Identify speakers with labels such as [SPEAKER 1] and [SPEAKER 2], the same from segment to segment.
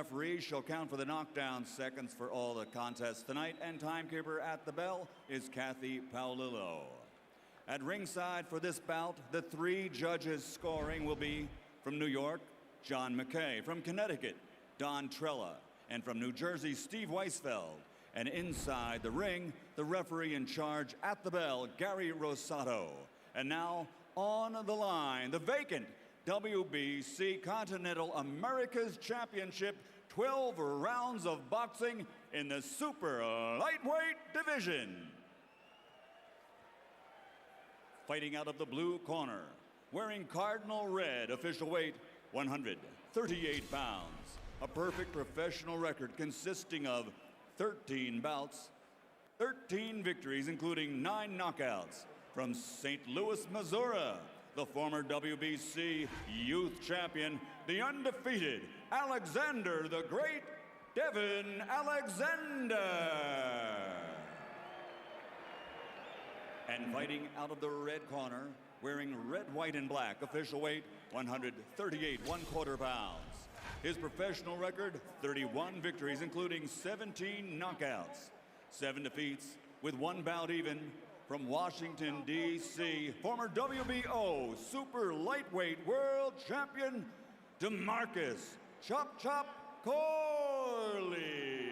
[SPEAKER 1] referee shall count for the knockdown seconds for all the contests tonight, and timekeeper at the bell is Kathy Paolillo. At ringside for this bout, the 3 judges scoring will be from New York, John McKay, from Connecticut, Don Trella, and from New Jersey, Steve Weisfeld. And inside the ring, the referee in charge at the bell, Gary Rosato. And now, on the line, the vacant WBC Continental Americas Championship, 12 rounds of boxing in the super lightweight division. Fighting out of the blue corner, wearing cardinal red, official weight 138 pounds. A perfect professional record consisting of 13 bouts, 13 victories, including 9 knockouts. From St. Louis, Missouri, the former WBC youth champion, the undefeated Alexander the Great, Devin Alexander. And fighting out of the red corner, wearing red, white, and black, official weight 138 1/4 pounds. His professional record, 31 victories, including 17 knockouts, 7 defeats, with 1 bout even. From Washington, D.C., former WBO super lightweight world champion, DeMarcus Chop Chop Corley.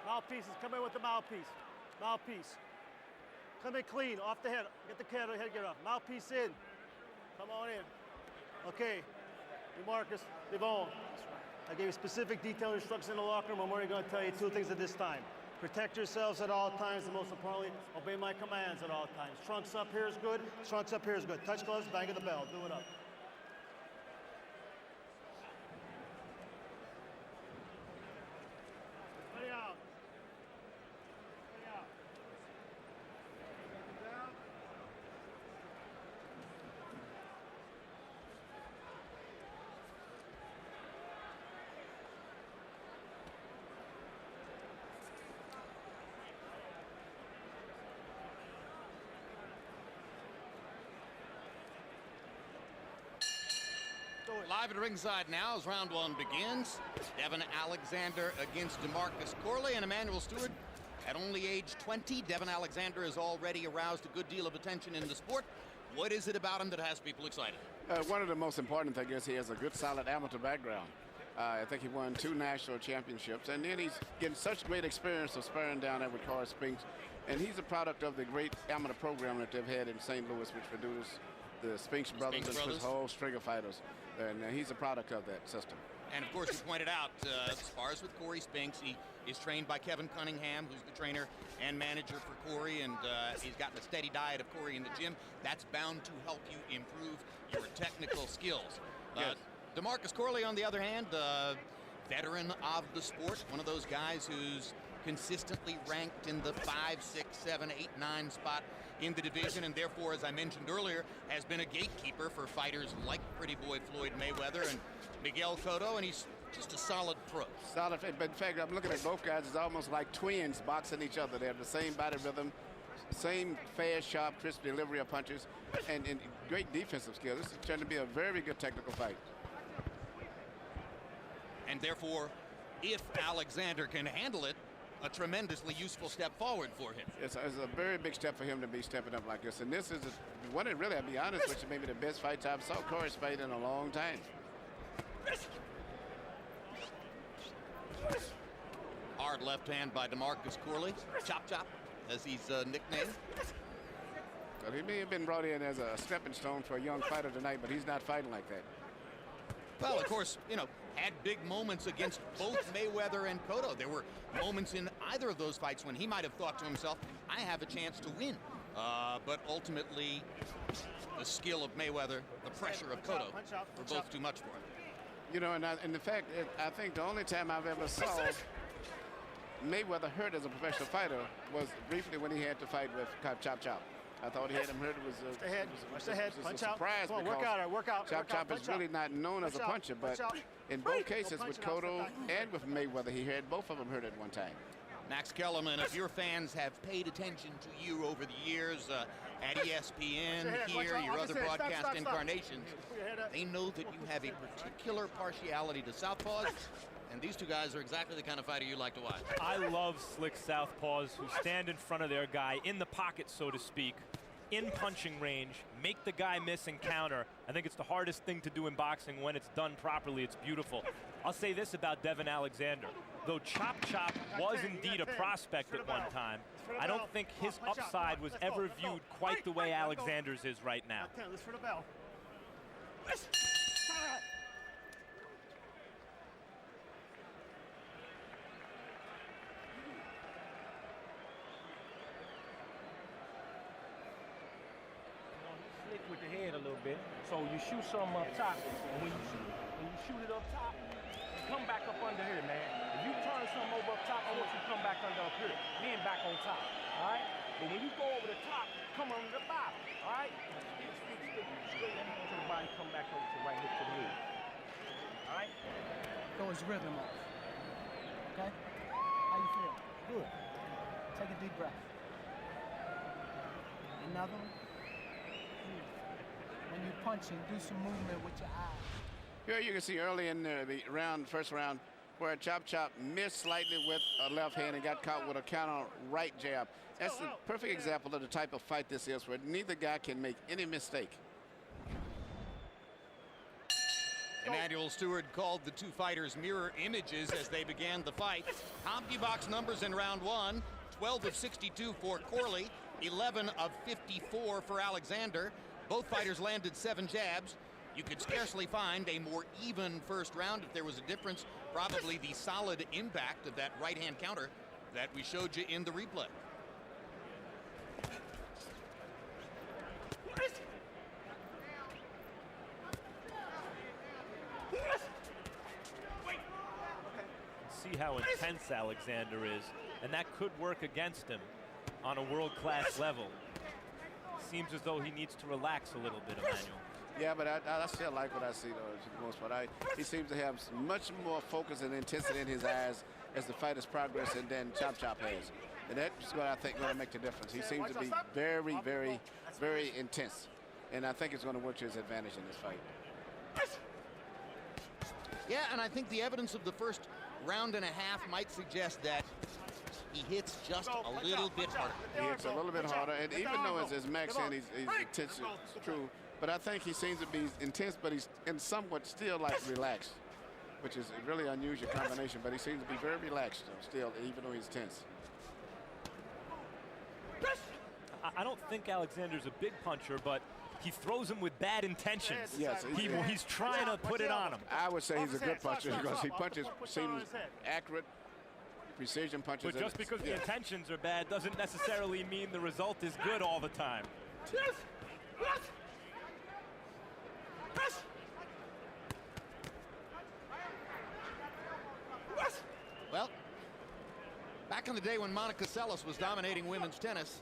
[SPEAKER 2] Mouthpieces, come in with the mouthpiece. Mouthpiece. Come in clean, off the head. Get the headgear off. Mouthpiece in. Come on in. Okay, DeMarcus, Devon. I gave you specific detailed instructions in the locker room. I'm only going to tell you 2 things at this time. Protect yourselves at all times, and most importantly, obey my commands at all times. Trunks up here is good. Trunks up here is good. Touch gloves, bang of the bell. Do it up. Ready out. Ready out. Down.
[SPEAKER 3] Live at ringside now as round 1 begins. Devin Alexander against DeMarcus Corley, and Emanuel Stewart. At only age 20, Devin Alexander has already aroused a good deal of attention in the sport. What is it about him that has people excited?
[SPEAKER 4] One of the most important things is he has a good, solid amateur background. I think he won 2 national championships, and then he's getting such great experience of sparring down there with Corey Spinks. And he's a product of the great amateur program that they've had in St. Louis, which produced the Spinks brothers and his whole string of fighters. And he's a product of that system.
[SPEAKER 3] And of course, you pointed out, spars with Corey Spinks. He is trained by Kevin Cunningham, who's the trainer and manager for Corey, and he's gotten a steady diet of Corey in the gym. That's bound to help you improve your technical skills.
[SPEAKER 4] Yes.
[SPEAKER 3] DeMarcus Corley, on the other hand, veteran of the sport, one of those guys who's consistently ranked in the 5, 6, 7, 8, 9 spot in the division, and therefore, as I mentioned earlier, has been a gatekeeper for fighters like Pretty Boy Floyd Mayweather and Miguel Cotto, and he's just a solid pro.
[SPEAKER 4] Solid, but in fact, I'm looking at both guys. It's almost like twins boxing each other. They have the same body rhythm, same fast, sharp, crisp delivery of punches, and great defensive skills. This is turned to be a very good technical fight.
[SPEAKER 3] And therefore, if Alexander can handle it, a tremendously useful step forward for him.
[SPEAKER 4] It's a very big step for him to be stepping up like this. And this is one of, really, I'll be honest with you, maybe the best fights I've saw Corey fight in a long time.
[SPEAKER 3] Hard left hand by DeMarcus Corley. Chop Chop, as he's nicknamed.
[SPEAKER 4] Well, he may have been brought in as a stepping stone for a young fighter tonight, but he's not fighting like that.
[SPEAKER 3] Well, of course, you know, had big moments against both Mayweather and Cotto. There were moments in either of those fights when he might have thought to himself, I have a chance to win. But ultimately, the skill of Mayweather, the pressure of Cotto, were both too much for him.
[SPEAKER 4] You know, and in fact, I think the only time I've ever saw Mayweather hurt as a professional fighter was briefly when he had to fight with Chop Chop. I thought he had him hurt. It was
[SPEAKER 2] Watch the head. Watch the head. Punch out.
[SPEAKER 4] Surprise.
[SPEAKER 2] Come on, work out. Work out.
[SPEAKER 4] Chop Chop is really not known as a puncher, but in both cases with Cotto and with Mayweather, he had both of them hurt at one time.
[SPEAKER 3] Max Kellerman, if your fans have paid attention to you over the years at ESPN, here, your other broadcast incarnations, they know that you have a particular partiality to southpaws, and these two guys are exactly the kind of fighter you like to watch.
[SPEAKER 5] I love slick southpaws who stand in front of their guy, in the pocket, so to speak, in punching range, make the guy miss and counter. I think it's the hardest thing to do in boxing. When it's done properly, it's beautiful. I'll say this about Devin Alexander. Though Chop Chop was indeed a prospect at one time, I don't think his upside was ever viewed quite the way Alexander's is right now.
[SPEAKER 2] Let's for the bell.
[SPEAKER 6] Slick with the head a little bit. So you shoot something up top, and when you shoot it up top, come back up under here, man. If you turn something over up top, I want you to come back under up here, then back on top, all right? But when you go over the top, come under the bottom, all right? Stick, straight hand to the body, come back over to right hook to the head, all right?
[SPEAKER 7] Throw his rhythm off. Okay? How you feel? Good. Take a deep breath. Another one. When you're punching, do some movement with your eyes.
[SPEAKER 4] Here you can see early in the first round, where Chop Chop missed slightly with a left hand and got caught with a counter right jab. That's the perfect example of the type of fight this is, where neither guy can make any mistake.
[SPEAKER 3] Emanuel Stewart called the two fighters mirror images as they began the fight. CompuBox numbers in round one: 12 of 62 for Corley, 11 of 54 for Alexander. Both fighters landed 7 jabs. You could scarcely find a more even first round. If there was a difference, probably the solid impact of that right-hand counter that we showed you in the replay.
[SPEAKER 5] See how intense Alexander is, and that could work against him on a world-class level. Seems as though he needs to relax a little bit, Emanuel.
[SPEAKER 4] Yeah, but I still like what I see, though, for the most part. He seems to have much more focus and intensity in his eyes as the fight is progressing than Chop Chop has. And that's what I think going to make the difference. He seems to be very, very, very intense. And I think it's going to work to his advantage in this fight.
[SPEAKER 3] Yeah, and I think the evidence of the first round and a half might suggest that he hits just a little bit harder.
[SPEAKER 4] He hits a little bit harder, and even though, as Max said, he's intense, it's true. But I think he seems to be intense, but he's in somewhat still like relaxed, which is a really unusual combination. But he seems to be very relaxed still, even though he's tense.
[SPEAKER 5] I don't think Alexander's a big puncher, but he throws him with bad intentions.
[SPEAKER 4] Yes,
[SPEAKER 5] he's trying to put it on him.
[SPEAKER 4] I would say he's a good puncher because he punches seems accurate, precision punches.
[SPEAKER 5] But just because the intentions are bad doesn't necessarily mean the result is good all the time.
[SPEAKER 3] Well, back in the day when Monica Seles was dominating women's tennis,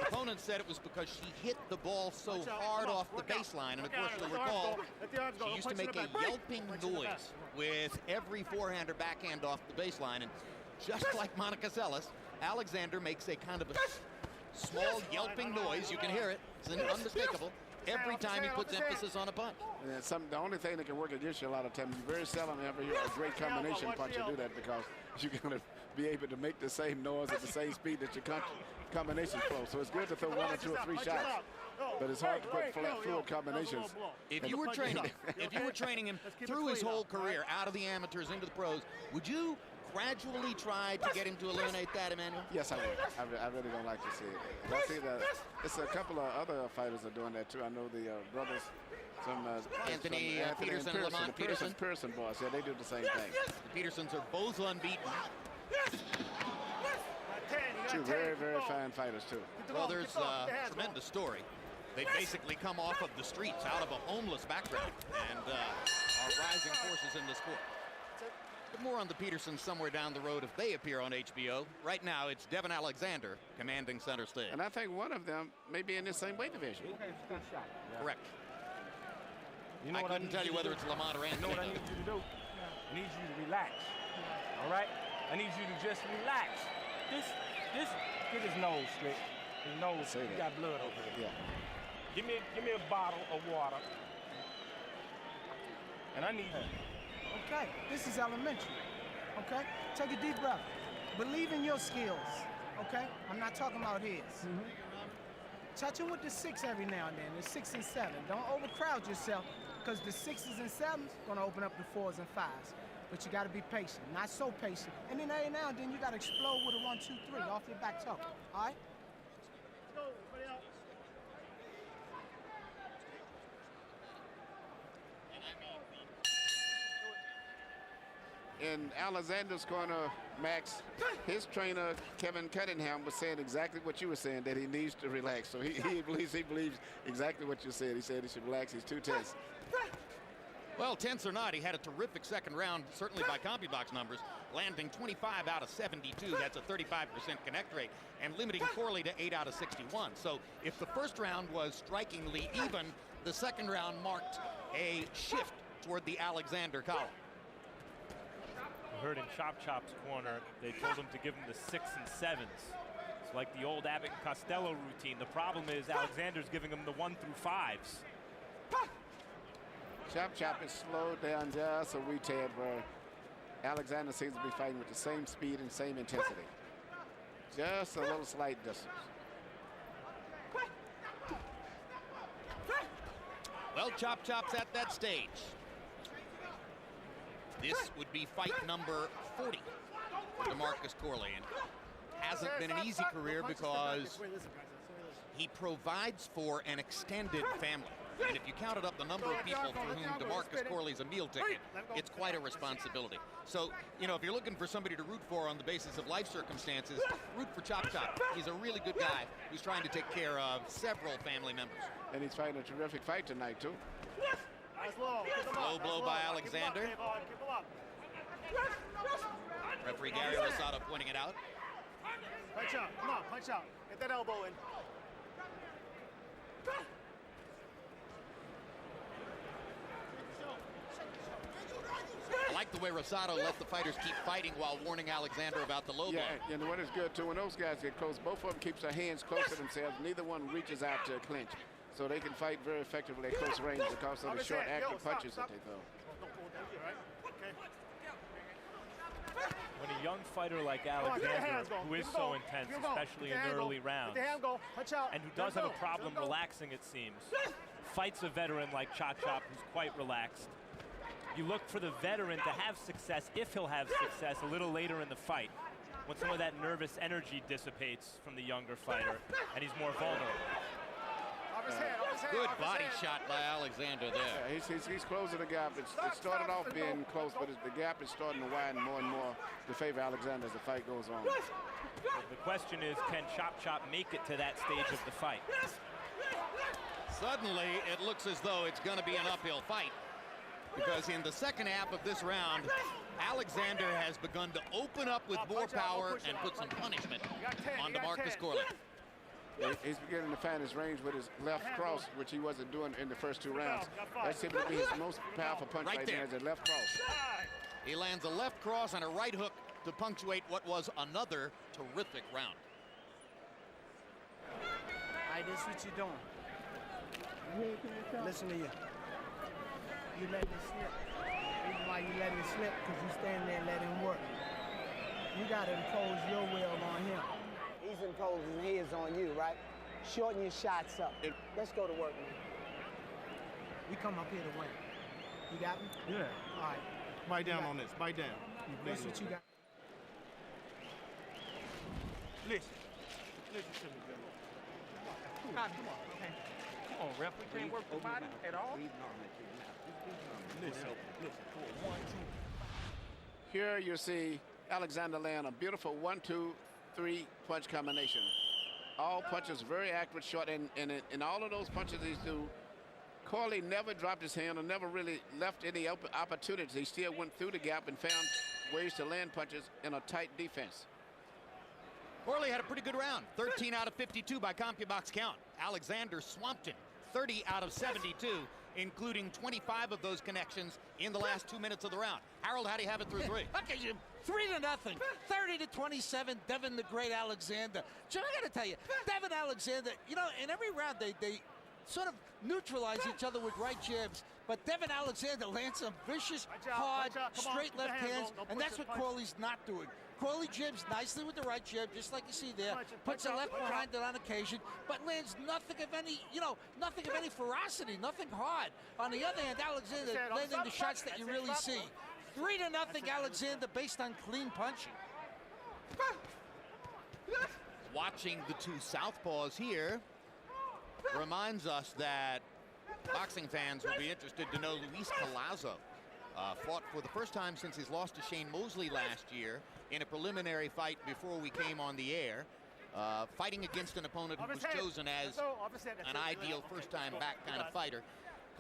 [SPEAKER 3] opponents said it was because she hit the ball so hard off the baseline. And of course, you'll recall, she used to make a yelping noise with every forehand or backhand off the baseline. And just like Monica Seles, Alexander makes a kind of a small yelping noise. You can hear it. It's unmistakable. Every time he puts emphasis on a punch.
[SPEAKER 4] Yeah, the only thing that can work against you a lot of times, you very seldom ever hear a great combination puncher do that, because you're going to be able to make the same noise at the same speed that your combinations flow. So it's good to throw 1 or 2 or 3 shots, but it's hard to put fluid combinations.
[SPEAKER 3] If you were training him through his whole career, out of the amateurs into the pros, would you gradually try to get him to eliminate that, Emanuel?
[SPEAKER 4] Yes, I would. I really don't like to see it. I see that it's a couple of other fighters are doing that too. I know the brothers,
[SPEAKER 3] Anthony Peterson and Lamont Peterson.
[SPEAKER 4] Pearson boys, yeah, they do the same thing.
[SPEAKER 3] The Petersons are both unbeaten.
[SPEAKER 4] Two very, very fine fighters too.
[SPEAKER 3] Well, there's a tremendous story. They basically come off of the streets out of a homeless background and are rising forces in the sport. But more on the Petersons somewhere down the road if they appear on HBO. Right now, it's Devin Alexander commanding center stage.
[SPEAKER 4] And I think one of them may be in the same weight division.
[SPEAKER 3] Correct.
[SPEAKER 6] You know
[SPEAKER 3] I couldn't tell you whether it's Lamont or Anthony.
[SPEAKER 6] You know what I need you to do? I need you to relax. All right? I need you to just relax. Get his nose slit. His nose,
[SPEAKER 4] Say
[SPEAKER 6] he
[SPEAKER 4] that.
[SPEAKER 6] got blood over there.
[SPEAKER 4] Yeah.
[SPEAKER 6] Give me a bottle of water. And I need
[SPEAKER 7] Okay, this is elementary. Okay, take a deep breath. Believe in your skills. Okay, I'm not talking about his. Touch him with the 6 every now and then, the 6 and 7. Don't overcrowd yourself, because the 6s and 7s gonna open up the 4s and 5s. But you gotta be patient, not so patient. And then every now and then you gotta explode with a 1, 2, 3 off your back toe. All right?
[SPEAKER 2] Let's go. Everybody out.
[SPEAKER 4] In Alexander's corner, Max, his trainer, Kevin Cunningham, was saying exactly what you were saying, that he needs to relax. So he believes exactly what you said. He said he should relax. He's too tense.
[SPEAKER 3] Well, tense or not, he had a terrific second round, certainly by CompuBox numbers, landing 25 out of 72. That's a 35% connect rate, and limiting Corley to 8 out of 61. So if the first round was strikingly even, the second round marked a shift toward the Alexander column.
[SPEAKER 5] We heard in Chop Chop's corner, they told him to give him the 6 and 7s. It's like the old Abbott and Costello routine. The problem is Alexander's giving him the 1 through 5s.
[SPEAKER 4] Chop Chop is slowed down just a wee tad, where Alexander seems to be fighting with the same speed and same intensity. Just a little slight distance.
[SPEAKER 3] Well, Chop Chop's at that stage. This would be fight number 40 for DeMarcus Corley. And hasn't been an easy career because he provides for an extended family. And if you counted up the number of people for whom DeMarcus Corley's a meal ticket, it's quite a responsibility. So, you know, if you're looking for somebody to root for on the basis of life circumstances, root for Chop Chop. He's a really good guy who's trying to take care of several family members.
[SPEAKER 4] And he's fighting a terrific fight tonight, too.
[SPEAKER 3] Low blow by Alexander. Referee Gary Rosado pointing it out.
[SPEAKER 2] Punch out. Come on, punch out. Get that elbow in.
[SPEAKER 3] I like the way Rosado let the fighters keep fighting while warning Alexander about the low blow.
[SPEAKER 4] Yeah, and what is good, too, when those guys get close, both of them keeps their hands close to themselves. Neither one reaches out to clinch. So they can fight very effectively at close range because of the short, active punches that they throw.
[SPEAKER 5] When a young fighter like Alexander, who is so intense, especially in the early rounds, and who does have a problem relaxing, it seems, fights a veteran like Chop Chop, who's quite relaxed, you look for the veteran to have success, if he'll have success, a little later in the fight, when some of that nervous energy dissipates from the younger fighter, and he's more vulnerable.
[SPEAKER 3] Good body shot by Alexander there.
[SPEAKER 4] Yeah, he's closing the gap. It started off being close, but the gap is starting to widen more and more to favor Alexander as the fight goes on.
[SPEAKER 5] The question is, can Chop Chop make it to that stage of the fight?
[SPEAKER 3] Suddenly, it looks as though it's going to be an uphill fight, because in the second half of this round, Alexander has begun to open up with more power and put some punishment on DeMarcus Corley.
[SPEAKER 4] He's beginning to find his range with his left cross, which he wasn't doing in the first 2 rounds. That seems to be his most powerful punch right there, is a left cross.
[SPEAKER 3] He lands a left cross and a right hook to punctuate what was another terrific round.
[SPEAKER 7] All right, this is what you're doing. Listen to you. You let it slip. The reason why you let it slip, because you stand there and let him work. You got to impose your will on him. He's imposing his on you, right? Shorten your shots up. Let's go to work, man. We come up here to win. You got me?
[SPEAKER 2] Yeah.
[SPEAKER 7] All right.
[SPEAKER 2] Bite down on this. Bite down.
[SPEAKER 7] That's what you got.
[SPEAKER 2] Listen. Listen to me, Bill. Come on, okay.
[SPEAKER 6] Come on, ref. We can't work the body at all.
[SPEAKER 2] Listen. Come on. 1, 2.
[SPEAKER 4] Here you see Alexander land a beautiful 1-2-3 punch combination. All punches very accurate, short, and in all of those punches he do, Corley never dropped his hand or never really left any opportunities. He still went through the gap and found ways to land punches in a tight defense.
[SPEAKER 3] Corley had a pretty good round. 13 out of 52 by CompuBox count. Alexander swamped him. 30 out of 72 including 25 of those connections in the last 2 minutes of the round. Harold, how do you have it through 3?
[SPEAKER 8] Okay, Jim. 3-0, 30-27. Devin the Great Alexander. Jim, I got to tell you, Devin Alexander. You know, in every round they sort of neutralize each other with right jabs, but Devin Alexander lands some vicious, hard, straight left hands, and that's what Crawley's not doing. Crawley jabs nicely with the right jab, just like you see there. Puts the left behind it on occasion, but lands nothing of any, nothing of any ferocity, nothing hard. On the other hand, Alexander landing the shots that you really see. 3-0 Alexander based on clean punching.
[SPEAKER 3] Watching the two southpaws here reminds us that boxing fans will be interested to know Luis Collazo fought for the first time since his loss to Shane Mosley last year in a preliminary fight before we came on the air, fighting against an opponent who was chosen as an ideal first-time back kind of fighter.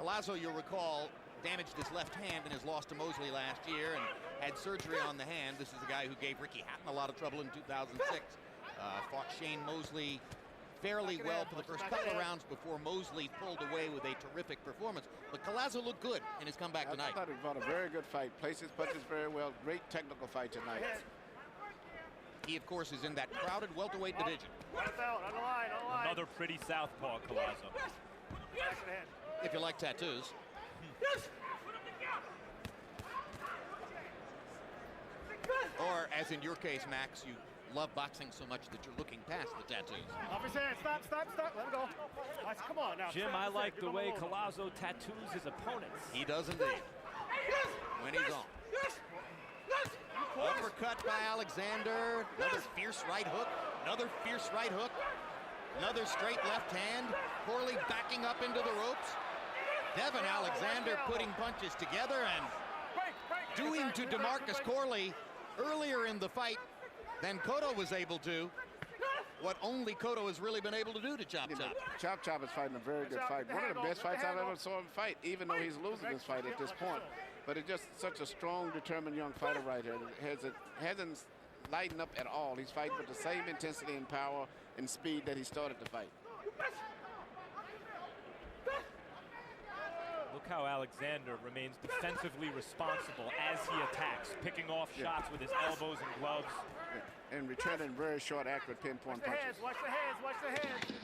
[SPEAKER 3] Collazo, you'll recall, damaged his left hand in his loss to Mosley last year and had surgery on the hand. This is the guy who gave Ricky Hatton a lot of trouble in 2006. Fought Shane Mosley fairly well for the first couple of rounds before Mosley pulled away with a terrific performance. But Collazo looked good in his comeback tonight.
[SPEAKER 4] I thought he fought a very good fight. Placed his punches very well. Great technical fight tonight.
[SPEAKER 3] He, of course, is in that crowded welterweight division.
[SPEAKER 5] Another pretty southpaw, Collazo.
[SPEAKER 3] If you like tattoos. Or, as in your case, Max, you love boxing so much that you're looking past the tattoos.
[SPEAKER 2] Off his hand. Stop. Let him go. Nice. Come on now.
[SPEAKER 5] Jim, I like the way Collazo tattoos his opponents.
[SPEAKER 3] He does indeed. When he's on. Uppercut by Alexander. Another fierce right hook. Another fierce right hook. Another straight left hand. Corley backing up into the ropes. Devin Alexander putting punches together and doing to DeMarcus Corley earlier in the fight than Cotto was able to what only Cotto has really been able to do to Chop Chop.
[SPEAKER 4] Chop Chop is fighting a very good fight. One of the best fights I've ever saw him fight, even though he's losing this fight at this point. But it's just such a strong, determined young fighter right here. Hasn't lightened up at all. He's fighting with the same intensity and power and speed that he started the fight.
[SPEAKER 5] Look how Alexander remains defensively responsible as he attacks, picking off shots with his elbows and gloves.
[SPEAKER 4] And returning very short, accurate pinpoint punches.
[SPEAKER 2] Watch the hands.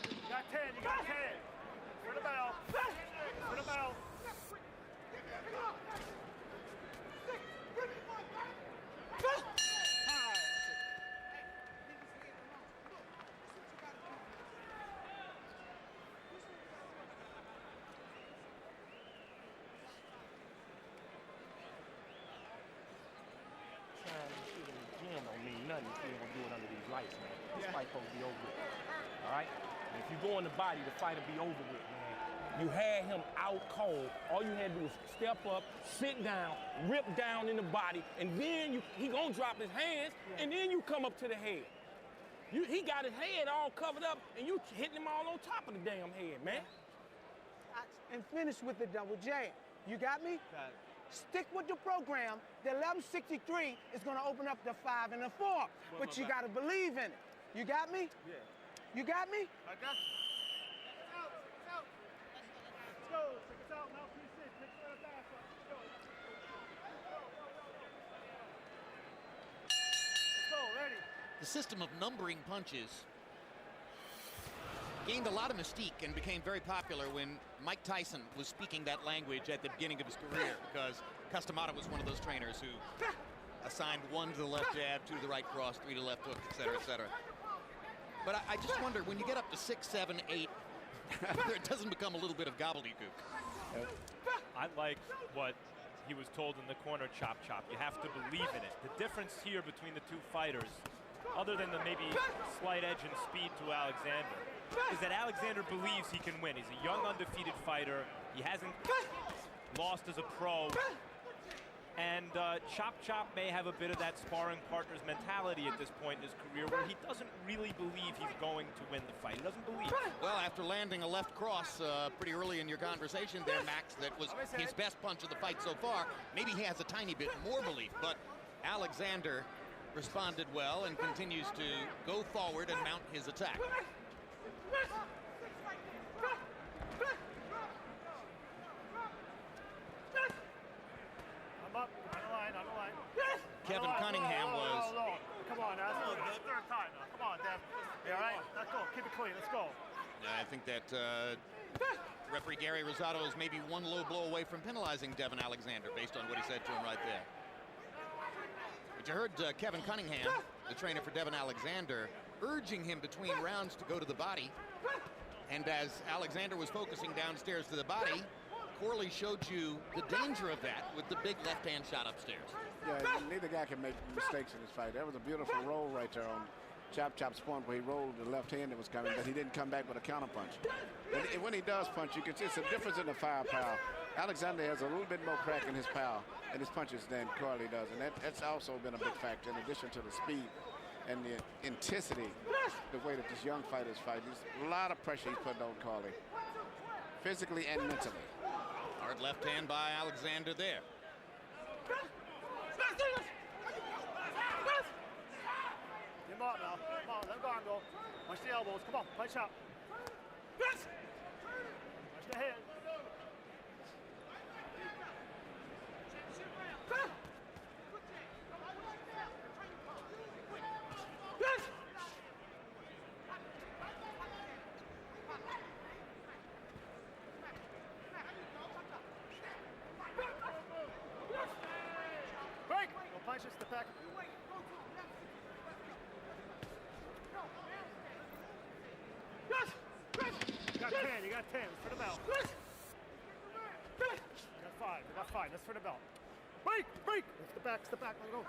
[SPEAKER 2] You got 10. For the bell.
[SPEAKER 6] Nothing if you ain't gonna do it under these lights, man. This fight supposed to be over with. All right? And if you go in the body, the fight will be over with, man. You had him out cold. All you had to do was step up, sit down, rip down in the body, and then he gonna drop his hands, and then you come up to the head. He got his head all covered up, and you hitting him all on top of the damn head, man.
[SPEAKER 7] And finish with the double jab. You got me?
[SPEAKER 2] Got it.
[SPEAKER 7] Stick with the program. The 1163 is going to open up the 5 and the 4. But you got to believe in it. You got me?
[SPEAKER 2] Yeah.
[SPEAKER 7] You got me?
[SPEAKER 2] I got you. Let's go. Take us out. Mouthpiece in. Take us out of back. Let's go. Let's go. Ready.
[SPEAKER 3] The system of numbering punches gained a lot of mystique and became very popular when Mike Tyson was speaking that language at the beginning of his career, because Customata was one of those trainers who assigned 1 to the left jab, 2 to the right cross, 3 to the left hook, et cetera, et cetera. But I just wonder, when you get up to 6, 7, 8, it doesn't become a little bit of gobbledygook.
[SPEAKER 5] I like what he was told in the corner, Chop Chop. You have to believe in it. The difference here between the two fighters, other than the maybe slight edge in speed to Alexander, is that Alexander believes he can win. He's a young, undefeated fighter. He hasn't lost as a pro. And Chop Chop may have a bit of that sparring partner's mentality at this point in his career, where he doesn't really believe he's going to win the fight. He doesn't believe.
[SPEAKER 3] Well, after landing a left cross pretty early in your conversation there, Max, that was his best punch of the fight so far, maybe he has a tiny bit more belief. But Alexander responded well and continues to go forward and mount his attack. Kevin Cunningham was.
[SPEAKER 2] Come on, now. That's the third time now. Come on, Dev. You all right? Let's go. Keep it clean. Let's go.
[SPEAKER 3] I think that referee Gary Rosado is maybe one low blow away from penalizing Devin Alexander based on what he said to him right there. But you heard Kevin Cunningham, the trainer for Devin Alexander, urging him between rounds to go to the body. And as Alexander was focusing downstairs to the body, Corley showed you the danger of that with the big left-hand shot upstairs.
[SPEAKER 4] Yeah, neither guy can make mistakes in this fight. That was a beautiful roll right there on Chop's point where he rolled the left hand that was coming, but he didn't come back with a counter punch. And when he does punch, you can see it's a difference in the firepower. Alexander has a little bit more crack in his power and his punches than Corley does, and that's also been a big factor in addition to the speed and the intensity, the way that this young fighter's fight. There's a lot of pressure he's putting on Corley, physically and mentally.
[SPEAKER 3] Hard left hand by Alexander there.
[SPEAKER 2] Get him up now. Come on, let go and go. Punch the elbows. Come on, punch up. Punch the head. Break! Go punch us the back. You got 10, you got 10. That's for the belt. You got 5, you got 5. That's for the belt. Break! Break! Step back, step back. Let go.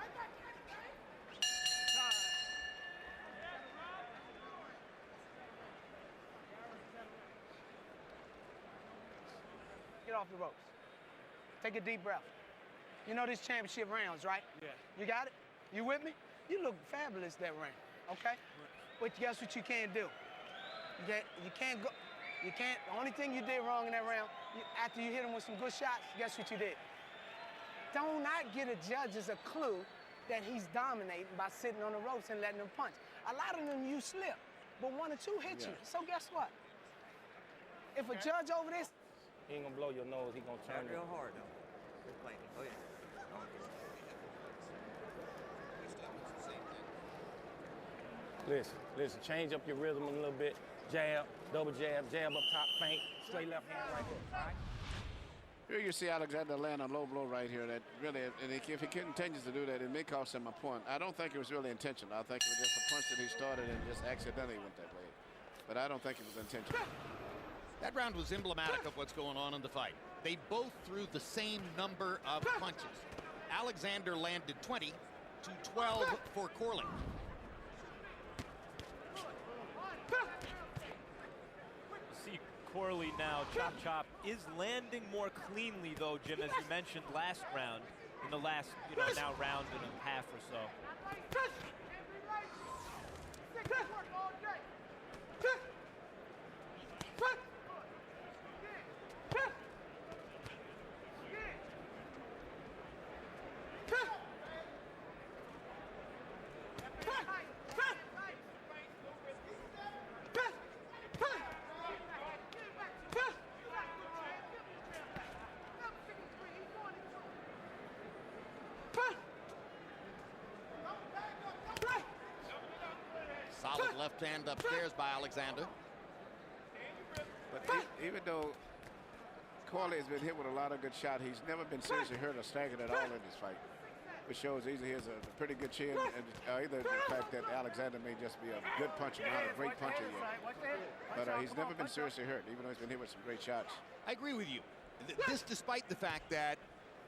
[SPEAKER 7] Get off the ropes. Take a deep breath. You know these championship rounds, right?
[SPEAKER 2] Yeah.
[SPEAKER 7] You got it? You with me? You look fabulous that round, okay? But guess what you can't do? You can't go. You can't. The only thing you did wrong in that round, after you hit him with some good shots, guess what you did? Do not give the judges a clue that he's dominating by sitting on the ropes and letting them punch. A lot of them you slip, but 1 or 2 hit you. So guess what? If a judge over this,
[SPEAKER 6] He ain't gonna blow your nose. He gonna turn
[SPEAKER 9] Not
[SPEAKER 6] it.
[SPEAKER 9] real hard though. Good plank. Oh yeah.
[SPEAKER 6] Listen, change up your rhythm a little bit. Jab, double jab, jab up top, feint, straight left hand right hook, all right?
[SPEAKER 4] Here you see Alexander land a low blow right here that really, and if he continues to do that, it may cost him a point. I don't think it was really intentional. I think it was just a punch that he started and just accidentally went that way. But I don't think it was intentional.
[SPEAKER 3] That round was emblematic of what's going on in the fight. They both threw the same number of punches. Alexander landed 20 to 12 for Corley.
[SPEAKER 5] See Corley now, Chop is landing more cleanly though, Jim, as you mentioned last round, in the last, now round and a half or so.
[SPEAKER 3] Solid left hand upstairs by Alexander.
[SPEAKER 4] But even though Corley has been hit with a lot of good shots, he's never been seriously hurt or staggered at all in this fight, which shows either he has a pretty good chin, and either the fact that Alexander may just be a good puncher, not a great puncher yet. But he's never been seriously hurt, even though he's been hit with some great shots.
[SPEAKER 3] I agree with you. This despite the fact that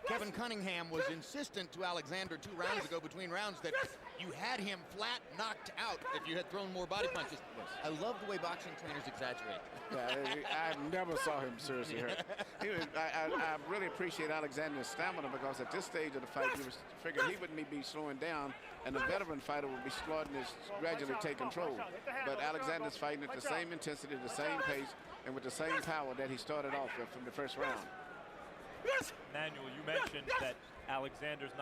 [SPEAKER 3] Kevin Cunningham was insistent to Alexander 2 rounds ago between rounds that you had him flat knocked out if you had thrown more body punches. I love the way boxing trainers exaggerate.
[SPEAKER 4] Yeah, I never saw him seriously hurt. I really appreciate Alexander's stamina, because at this stage of the fight, you figured he wouldn't be slowing down, and the veteran fighter would be starting to gradually take control. But Alexander's fighting at the same intensity, the same pace, and with the same power that he started off with from the first round.
[SPEAKER 5] Manuel, you mentioned that Alexander's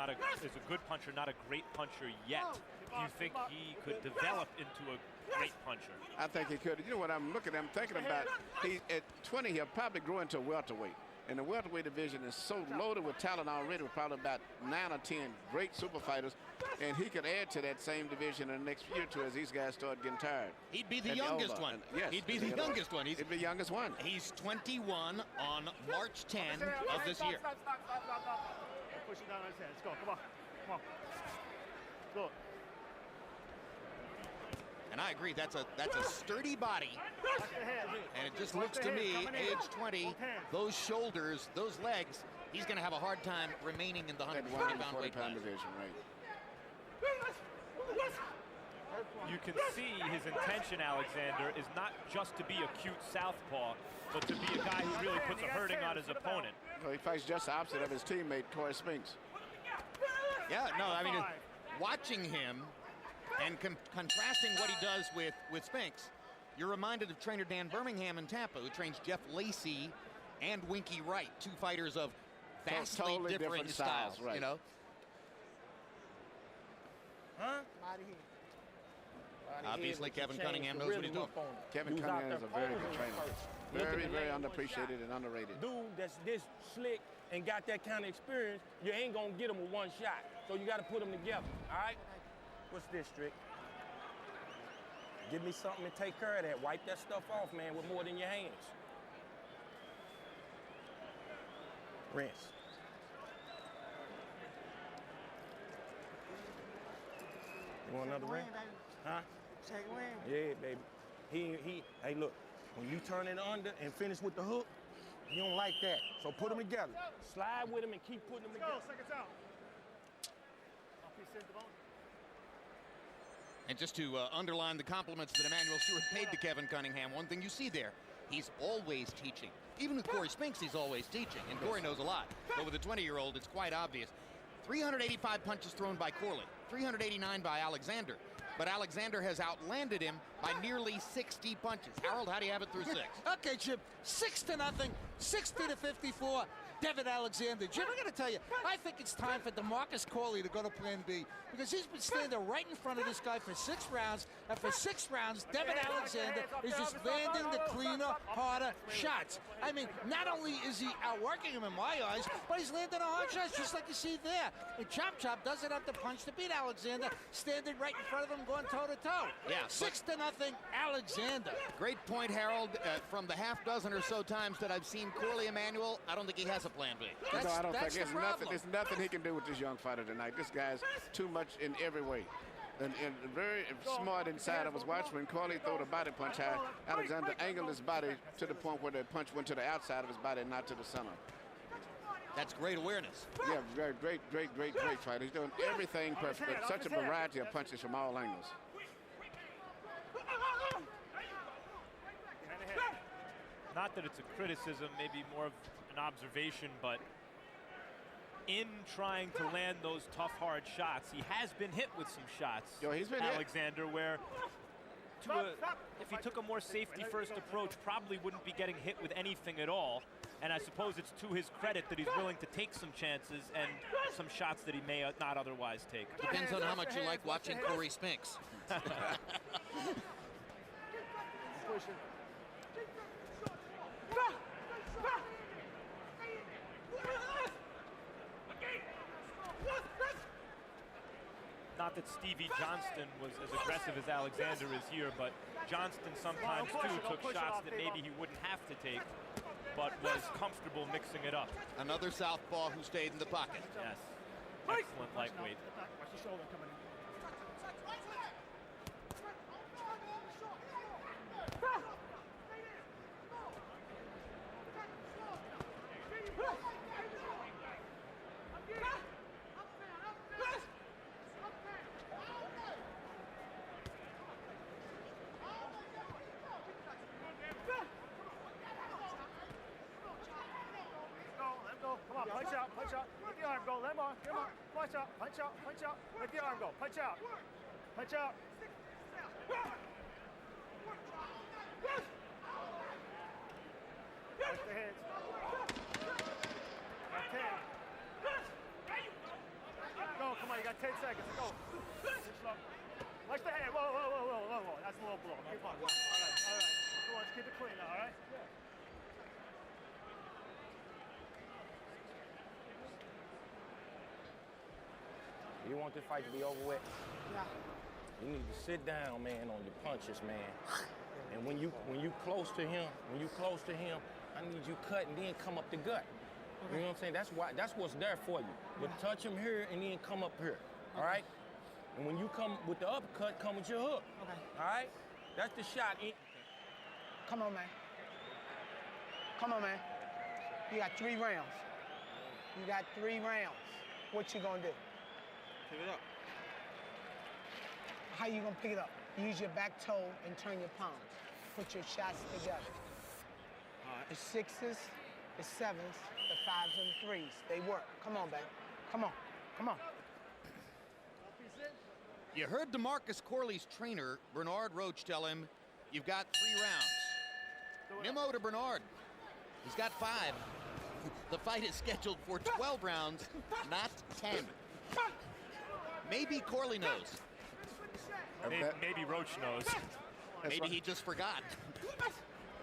[SPEAKER 5] is a good puncher, not a great puncher yet. Do you think he could develop into a great puncher?
[SPEAKER 4] I think he could. You know what I'm looking at? I'm thinking about, at 20, he'll probably grow into a welterweight. And the welterweight division is so loaded with talent already, with probably about 9 or 10 great super fighters. And he could add to that same division in the next year or two as these guys start getting tired.
[SPEAKER 3] He'd be the
[SPEAKER 4] And
[SPEAKER 3] youngest
[SPEAKER 4] older.
[SPEAKER 3] one.
[SPEAKER 4] And yes,
[SPEAKER 3] He'd be the youngest one.
[SPEAKER 4] He'd be the youngest one.
[SPEAKER 3] He's 21 on March 10 of this year.
[SPEAKER 2] Stop. Push it down on his head. Let's go. Come on. Go.
[SPEAKER 3] And I agree, that's a sturdy body.
[SPEAKER 2] Watch the head.
[SPEAKER 3] And it just
[SPEAKER 2] Watch
[SPEAKER 3] looks
[SPEAKER 2] the
[SPEAKER 3] to
[SPEAKER 2] head
[SPEAKER 3] me,
[SPEAKER 2] coming in.
[SPEAKER 3] age 20,
[SPEAKER 2] Both hands.
[SPEAKER 3] those shoulders, those legs, he's going to have a hard time remaining in the
[SPEAKER 4] At
[SPEAKER 3] 140-pound weight
[SPEAKER 4] 140-pound
[SPEAKER 3] class.
[SPEAKER 4] division, right?
[SPEAKER 5] You can see his intention, Alexander, is not just to be a cute southpaw, but to be a guy who really puts a hurting on his opponent.
[SPEAKER 4] Well, he fights just the opposite of his teammate, Corey Spinks.
[SPEAKER 3] Yeah, no, I mean, watching him and contrasting what he does with Spinks, you're reminded of trainer Dan Birmingham in Tampa, who trains Jeff Lacey and Winky Wright, two fighters of vastly
[SPEAKER 4] Totally
[SPEAKER 3] different styles,
[SPEAKER 4] right.
[SPEAKER 3] you know?
[SPEAKER 6] Huh?
[SPEAKER 3] Obviously, Kevin Cunningham knows what he's doing.
[SPEAKER 4] Kevin Cunningham is a very good trainer. Very, very underappreciated and underrated.
[SPEAKER 6] Dude that's this slick and got that kind of experience, you ain't gonna get him with one shot. So you gotta put them together, all right? What's this, Strick? Give me something to take care of that. Wipe that stuff off, man, with more than your hands. Rinse. You want another ring? Huh?
[SPEAKER 9] Second win.
[SPEAKER 6] Yeah, baby. Hey, look, when you turn it under and finish with the hook, you don't like that. So put them together. Slide with them and keep putting them
[SPEAKER 2] Let's go.
[SPEAKER 6] together.
[SPEAKER 2] Seconds out. Mouthpiece in, Devon.
[SPEAKER 3] And just to underline the compliments that Emmanuel Stewart paid to Kevin Cunningham, one thing you see there, he's always teaching. Even with Corey Spinks, he's always teaching, and Corey knows a lot. But with a 20-year-old, it's quite obvious. 385 punches thrown by Corley, 389 by Alexander. But Alexander has outlanded him by nearly 60 punches. Harold, how do you have it through 6?
[SPEAKER 8] Okay, Jim, 6-0, 60-54. Devin Alexander. Jim, I got to tell you, I think it's time for DeMarcus Corley to go to Plan B because he's been standing right in front of this guy for 6 rounds, and for 6 rounds, Devin Alexander is just landing the cleaner, harder shots. I mean, not only is he outworking him in my eyes, but he's landing a hard shots just like you see there. And Chop Chop doesn't have to punch to beat Alexander, standing right in front of him, going toe-to-toe.
[SPEAKER 3] Yeah,
[SPEAKER 8] 6-0, Alexander.
[SPEAKER 3] Great point, Harold. From the half dozen or so times that I've seen Corley Emmanuel, I don't think he has a plan B.
[SPEAKER 4] No, I don't think
[SPEAKER 8] That's the
[SPEAKER 4] there's
[SPEAKER 8] problem.
[SPEAKER 4] nothing he can do with this young fighter tonight. This guy's too much in every way. And very smart inside. I was watching when Corley threw the body punch high. Alexander angled his body to the point where the punch went to the outside of his body, not to the center.
[SPEAKER 3] That's great awareness.
[SPEAKER 4] Yeah, great fight. He's doing everything perfect. But such a variety of punches from all angles.
[SPEAKER 5] Not that it's a criticism, maybe more of an observation, but in trying to land those tough, hard shots, he has been hit with some shots.
[SPEAKER 4] Yo, he's been hit.
[SPEAKER 5] Alexander, where if he took a more safety-first approach, probably wouldn't be getting hit with anything at all. And I suppose it's to his credit that he's willing to take some chances and some shots that he may not otherwise take.
[SPEAKER 3] Depends on how much you like watching Corey Spinks.
[SPEAKER 5] Not that Stevie Johnston was as aggressive as Alexander is here, but Johnston sometimes too took shots that maybe he wouldn't have to take, but was comfortable mixing it up.
[SPEAKER 3] Another southpaw who stayed in the pocket.
[SPEAKER 5] Yes. Excellent lightweight.
[SPEAKER 2] Watch your shoulder coming in. Punch out. Let the arm go. Let him on. Come on. Punch out. Let the arm go. Punch out. Watch the heads. Got 10. Go. Come on. You got 10 seconds. Go. Watch the head. Whoa. That's a little blow. Keep on. All right. Come on. Let's keep it clean now. All right.
[SPEAKER 6] You want this fight to be over with?
[SPEAKER 7] Yeah.
[SPEAKER 6] You need to sit down, man, on your punches, man. And when you close to him, I need you cut and then come up the gut. You know what I'm saying? That's what's there for you. But touch him here and then come up here. All right? And when you come with the uppercut, come with your hook.
[SPEAKER 7] Okay.
[SPEAKER 6] All right? That's the shot.
[SPEAKER 7] Come on, man. Come on, man. You got 3 rounds. You got 3 rounds. What you gonna do?
[SPEAKER 9] Pick it up.
[SPEAKER 7] How you gonna pick it up? Use your back toe and turn your palms. Put your shots together. The 6s, the 7s, the 5s, and the 3s. They work. Come on, baby. Come on. Come on.
[SPEAKER 3] You heard DeMarcus Corley's trainer, Bernard Roach, tell him, you've got 3 rounds. Memo to Bernard. He's got 5. The fight is scheduled for 12 rounds, not 10. Maybe Corley knows.
[SPEAKER 5] Maybe Roach knows.
[SPEAKER 3] Maybe he just forgot.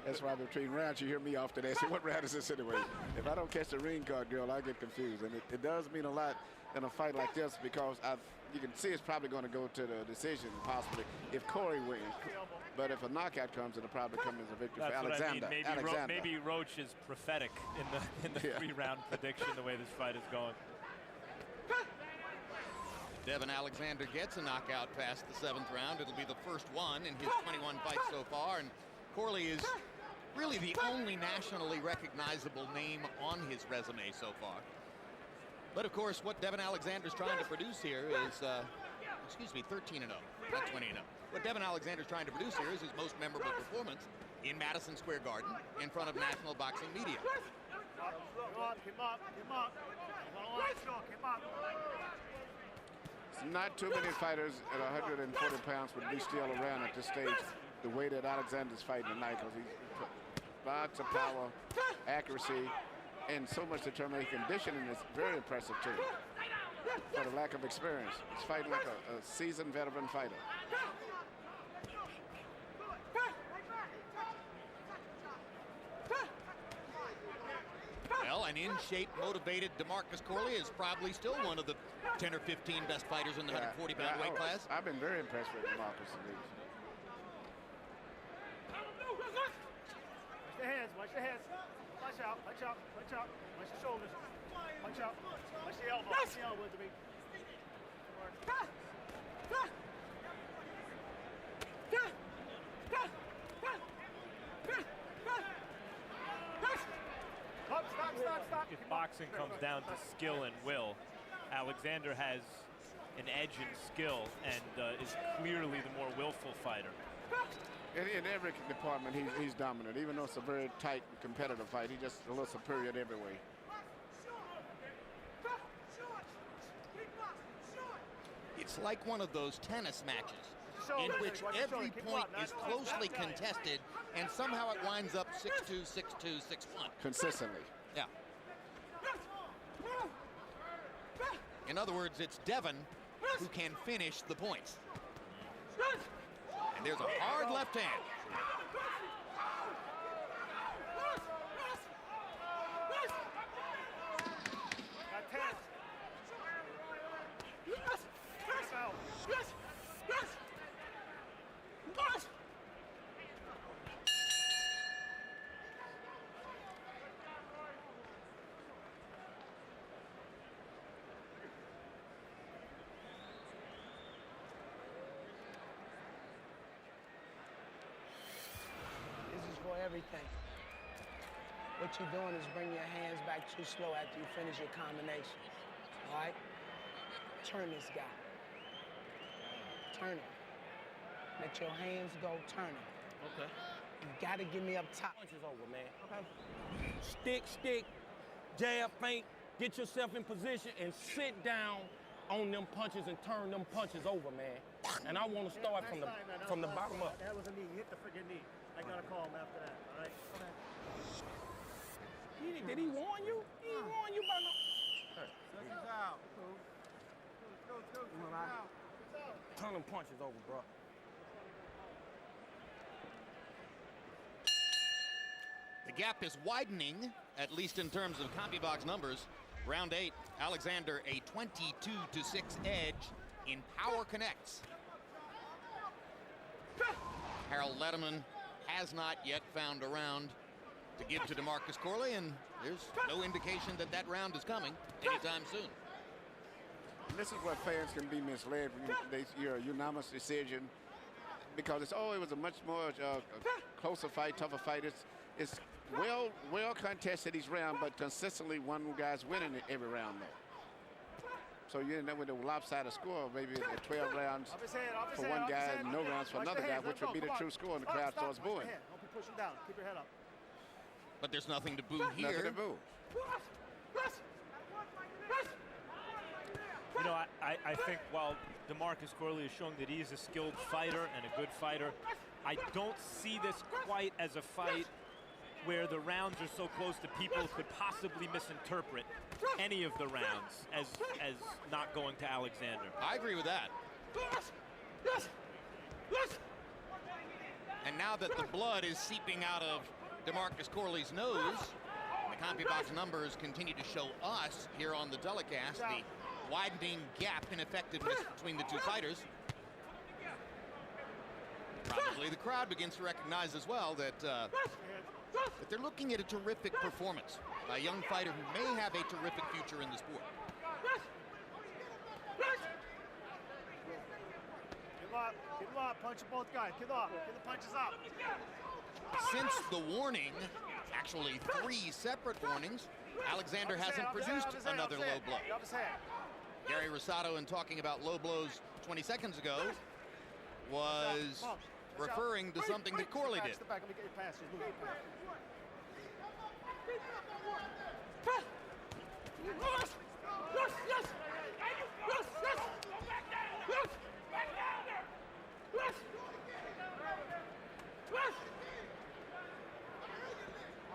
[SPEAKER 4] That's why between rounds you hear me off today. Say, what round is this anyway? If I don't catch the ring guard, girl, I get confused. And it does mean a lot in a fight like this because you can see it's probably going to go to the decision possibly if Corey wins. But if a knockout comes, it'll probably come as a victory
[SPEAKER 5] That's
[SPEAKER 4] for Alexander.
[SPEAKER 5] What I mean. Maybe Roach is prophetic in the 3-round prediction, the way this fight is going.
[SPEAKER 3] Devin Alexander gets a knockout past the 7th round. It'll be the first one in his 21 fights so far. And Corley is really the only nationally recognizable name on his resume so far. But of course, what Devin Alexander's trying to produce here is, 13-0, not 20-0. What Devin Alexander's trying to produce here is his most memorable performance in Madison Square Garden in front of national boxing media.
[SPEAKER 4] Not too many fighters at 140 pounds would be still around at this stage the way that Alexander's fighting tonight, because he's put lots of power, accuracy, and so much determination. Conditioning is very impressive too, for the lack of experience. He's fighting like a seasoned veteran fighter.
[SPEAKER 3] Well, an in-shape, motivated DeMarcus Corley is probably still one of the 10 or 15 best fighters in the 140-pound weight class.
[SPEAKER 4] I've been very impressed with DeMarcus.
[SPEAKER 2] Watch the hands, watch the hands. Watch out, watch out, watch out. Watch the shoulders. Watch out. Watch the elbow. Watch the elbow to me. Stop.
[SPEAKER 5] If boxing comes down to skill and will, Alexander has an edge in skill and is clearly the more willful fighter.
[SPEAKER 4] In every department, he's dominant. Even though it's a very tight, competitive fight, he's just a little superior in every way.
[SPEAKER 3] It's like one of those tennis matches in which every point is closely contested, and somehow it winds up 6-2, 6-2, 6-1.
[SPEAKER 4] Consistently.
[SPEAKER 3] Yeah. In other words, it's Devin who can finish the points. And there's a hard left hand.
[SPEAKER 2] Got 10.
[SPEAKER 7] This is for everything. What you're doing is bring your hands back too slow after you finish your combination. All right? Turn this guy. Turn him. Let your hands go, turn him.
[SPEAKER 6] Okay.
[SPEAKER 7] You gotta get me up top.
[SPEAKER 6] Punch is over, man.
[SPEAKER 7] Okay.
[SPEAKER 6] Stick, jab, feint, get yourself in position and sit down on them punches and turn them punches over, man. And I want to start from the bottom up.
[SPEAKER 2] That was a knee. Hit the freaking knee. I gotta call him after that. All right.
[SPEAKER 6] Did he warn you? He didn't warn you about no. Turn them punches over, bro.
[SPEAKER 3] The gap is widening, at least in terms of CompuBox numbers, Round 8, Alexander a 22-6 edge in power connects. Harold Lederman has not yet found a round to give to DeMarcus Corley, and there's no indication that that round is coming anytime soon.
[SPEAKER 4] This is where fans can be misled when they hear a unanimous decision, because it was a much more closer fight, tougher fight. It's well contested each round, but consistently one guy's winning every round though. So you end up with a lopsided score, maybe 12 rounds for one guy and no rounds for another guy, which would be the true score, and the crowd starts booing.
[SPEAKER 2] Don't be pushing down. Keep your head up.
[SPEAKER 3] But there's nothing to boo here.
[SPEAKER 4] Nothing to boo.
[SPEAKER 5] You know, I think while DeMarcus Corley is showing that he's a skilled fighter and a good fighter, I don't see this quite as a fight where the rounds are so close that people could possibly misinterpret any of the rounds as not going to Alexander.
[SPEAKER 3] I agree with that. And now that the blood is seeping out of DeMarcus Corley's nose, the CompuBox numbers continue to show us here on the telecast the widening gap in effectiveness between the two fighters. Probably the crowd begins to recognize as well that they're looking at a terrific performance. A young fighter who may have a terrific future in the sport.
[SPEAKER 2] Keep him up. Punch both guys. Get up. Get the punches up.
[SPEAKER 3] Since the warning, actually 3 separate warnings, Alexander hasn't produced another low blow. Gary Rosado, in talking about low blows 20 seconds ago, was referring to something that Corley did.
[SPEAKER 2] Step back. Let me get your pass. Just move your pass.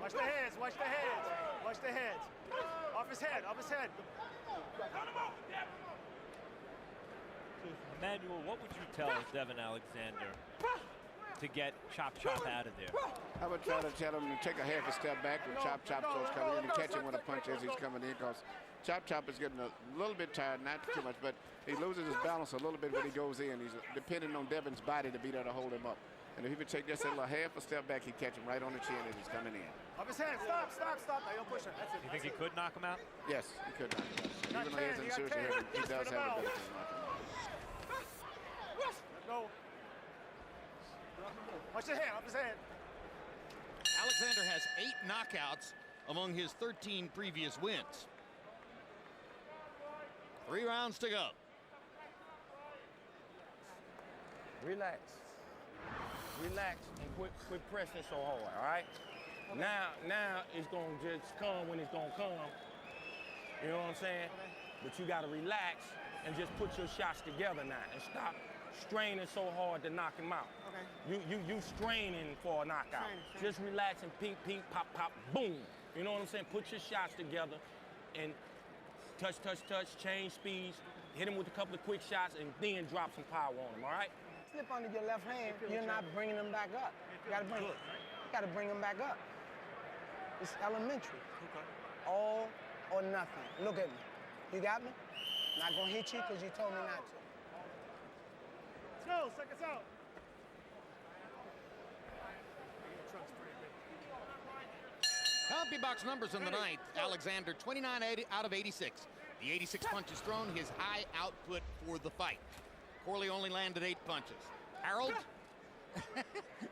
[SPEAKER 2] Watch the heads, watch the heads, watch the heads. Off his head, off his head.
[SPEAKER 5] Emmanuel, what would you tell Devin Alexander to get Chop Chop out of there?
[SPEAKER 4] I would try to tell him to take a half a step back when Chop Chop starts coming in and catch him with a punch as he's coming in, because Chop Chop is getting a little bit tired, not too much, but he loses his balance a little bit when he goes in. He's depending on Devin's body to be there to hold him up. And if he would take just a little half a step back, he'd catch him right on the chin as he's coming in.
[SPEAKER 2] Off his head, stop. Now you'll push him. That's it.
[SPEAKER 5] You think he could knock him out?
[SPEAKER 4] Yes, he could knock him out. Even though he has insurance, he does have the ability to knock him out.
[SPEAKER 2] Let go. Watch the hand, off his head.
[SPEAKER 3] Alexander has 8 knockouts among his 13 previous wins. 3 rounds to go.
[SPEAKER 6] Relax. Relax and quit pressing so hard, all right? Now it's gonna just come when it's gonna come. You know what I'm saying? But you gotta relax and just put your shots together now and stop straining so hard to knock him out.
[SPEAKER 2] Okay.
[SPEAKER 6] You straining for a knockout. Just relax and ping, pop, boom. You know what I'm saying? Put your shots together and touch, change speeds, hit him with a couple of quick shots, and then drop some power on him, all right?
[SPEAKER 7] Slip under your left hand, you're not bringing them back up. You gotta bring them back up. It's elementary. All or nothing. Look at me. You got me? Not gonna hit you because you told me not to.
[SPEAKER 2] Let's go, seconds out.
[SPEAKER 3] CompuBox numbers in the ninth. Alexander 29 out of 86. The 86 punches thrown, his high output for the fight. Corley only landed 8 punches. Harold?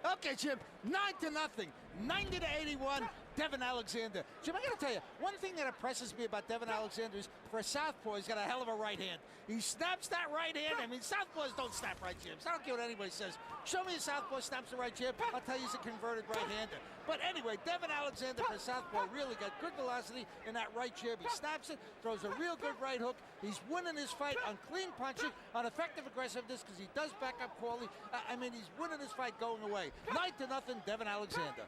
[SPEAKER 8] Okay, Jim, 9-0, 90-81, Devin Alexander. Jim, I gotta tell you, one thing that impresses me about Devin Alexander is for a southpaw, he's got a hell of a right hand. He snaps that right hand. I mean, southpaws don't snap right jabs. I don't care what anybody says. Show me a southpaw snaps the right jab, I'll tell you he's a converted right-hander. But anyway, Devin Alexander for southpaw really got good velocity in that right jab. He snaps it, throws a real good right hook. He's winning his fight on clean punching, on effective aggressiveness, because he does back up Corley. I mean, he's winning his fight going away. 9-0, Devin Alexander.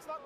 [SPEAKER 2] Stop.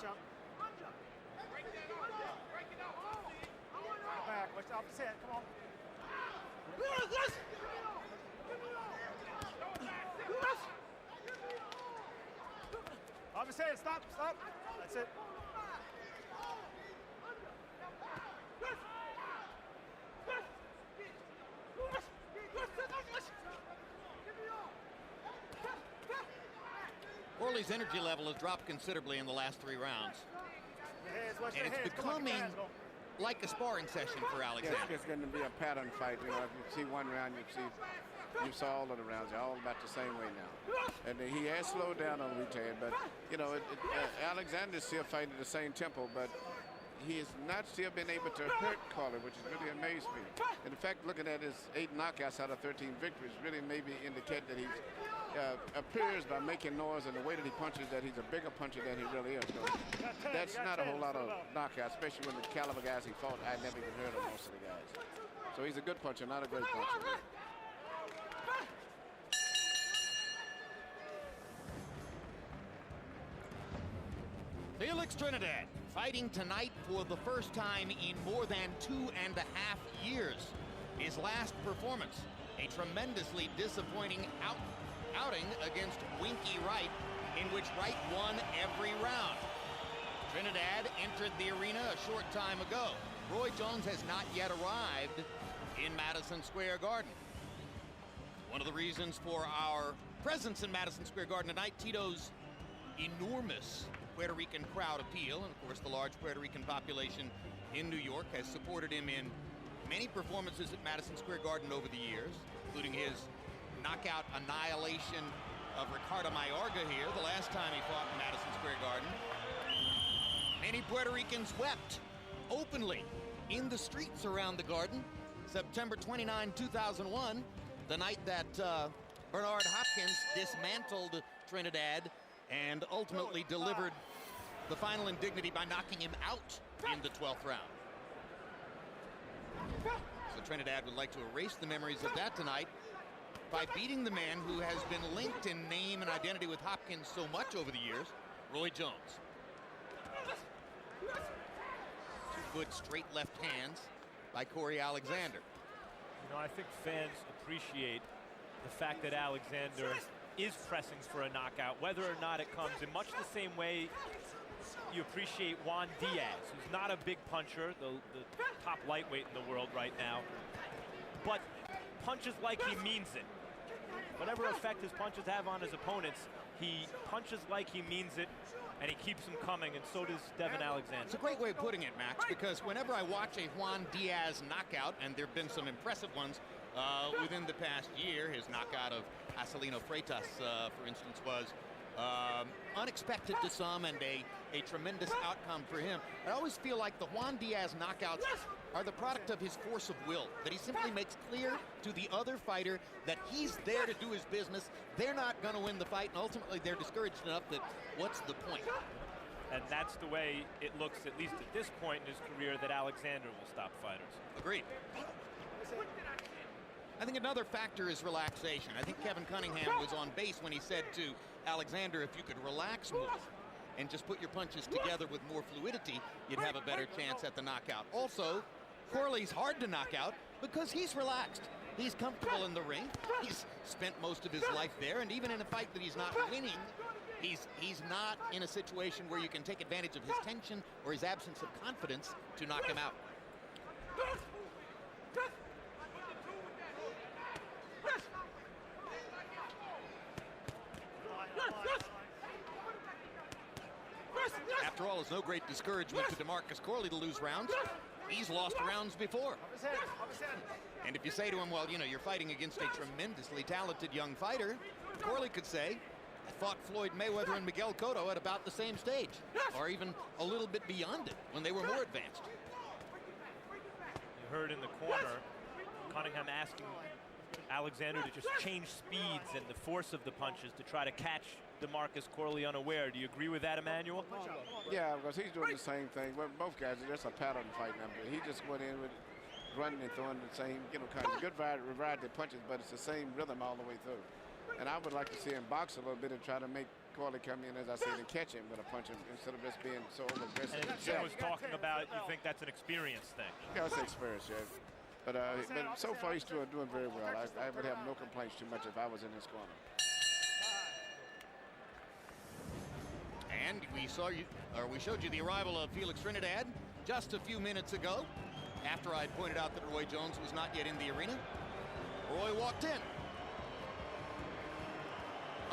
[SPEAKER 2] up. Back, watch the opposite head, come on. Opposite head, stop. That's it.
[SPEAKER 3] Corley's energy level has dropped considerably in the last 3 rounds. And it's becoming like a sparring session for Alexander.
[SPEAKER 4] Yes, it's going to be a pattern fight. You know, if you see one round, you saw all of the rounds. They're all about the same way now. And he has slowed down on weekend, but you know, Alexander's still fighting at the same tempo, but he has not still been able to hurt Corley, which has really amazed me. And in fact, looking at his 8 knockouts out of 13 victories, really maybe indicate that he appears by making noise and the way that he punches that he's a bigger puncher than he really is. So that's not a whole lot of knockouts, especially when the caliber guys he fought, I never even heard of most of the guys. So he's a good puncher, not a great puncher.
[SPEAKER 3] Felix Trinidad fighting tonight for the first time in more than 2.5 years. His last performance, a tremendously disappointing outing against Winky Wright, in which Wright won every round. Trinidad entered the arena a short time ago. Roy Jones has not yet arrived in Madison Square Garden. One of the reasons for our presence in Madison Square Garden tonight, Tito's enormous Puerto Rican crowd appeal, and of course the large Puerto Rican population in New York has supported him in many performances at Madison Square Garden over the years, including his knockout annihilation of Ricardo Mayorga here the last time he fought in Madison Square Garden. Many Puerto Ricans wept openly in the streets around the garden September 29, 2001, the night that Bernard Hopkins dismantled Trinidad and ultimately delivered the final indignity by knocking him out in the 12th round. So Trinidad would like to erase the memories of that tonight by beating the man who has been linked in name and identity with Hopkins so much over the years, Roy Jones. 2 good straight left hands by Corey Alexander.
[SPEAKER 5] You know, I think fans appreciate the fact that Alexander is pressing for a knockout, whether or not it comes in much the same way you appreciate Juan Diaz, who's not a big puncher, the top lightweight in the world right now, but punches like he means it. Whatever effect his punches have on his opponents, he punches like he means it, and he keeps them coming, and so does Devin Alexander.
[SPEAKER 3] It's a great way of putting it, Max, because whenever I watch a Juan Diaz knockout, and there have been some impressive ones within the past year, his knockout of Acelino Freitas, for instance, was unexpected to some and a tremendous outcome for him. I always feel like the Juan Diaz knockouts are the product of his force of will, that he simply makes clear to the other fighter that he's there to do his business. They're not going to win the fight, and ultimately they're discouraged enough that what's the point?
[SPEAKER 5] And that's the way it looks, at least at this point in his career, that Alexander will stop fighters.
[SPEAKER 3] Agreed. I think another factor is relaxation. I think Kevin Cunningham was on base when he said to Alexander, if you could relax more and just put your punches together with more fluidity, you'd have a better chance at the knockout. Also, Corley's hard to knock out because he's relaxed. He's comfortable in the ring. He's spent most of his life there, and even in a fight that he's not winning, he's not in a situation where you can take advantage of his tension or his absence of confidence to knock him out. After all, it's no great discouragement to DeMarcus Corley to lose rounds. He's lost rounds before. And if you say to him, well, you know, you're fighting against a tremendously talented young fighter, Corley could say, I fought Floyd Mayweather and Miguel Cotto at about the same stage, or even a little bit beyond it when they were more advanced.
[SPEAKER 5] You heard in the corner, Cunningham asking Alexander to just change speeds and the force of the punches to try to catch DeMarcus Corley unaware. Do you agree with that, Emmanuel?
[SPEAKER 4] Yeah, because he's doing the same thing. Well, both guys are just a pattern fight number. He just went in with running and throwing the same, you know, kind of good variety of punches, but it's the same rhythm all the way through. And I would like to see him box a little bit and try to make Corley come in, as I said, and catch him with a punch instead of just being so aggressive
[SPEAKER 5] And
[SPEAKER 4] himself.
[SPEAKER 5] Jim was talking about, you think that's an experience thing.
[SPEAKER 4] Yeah, it's experience, yeah. But so far he's doing very well. I would have no complaints too much if I was in his corner.
[SPEAKER 3] And we showed you the arrival of Felix Trinidad just a few minutes ago, after I'd pointed out that Roy Jones was not yet in the arena. Roy walked in.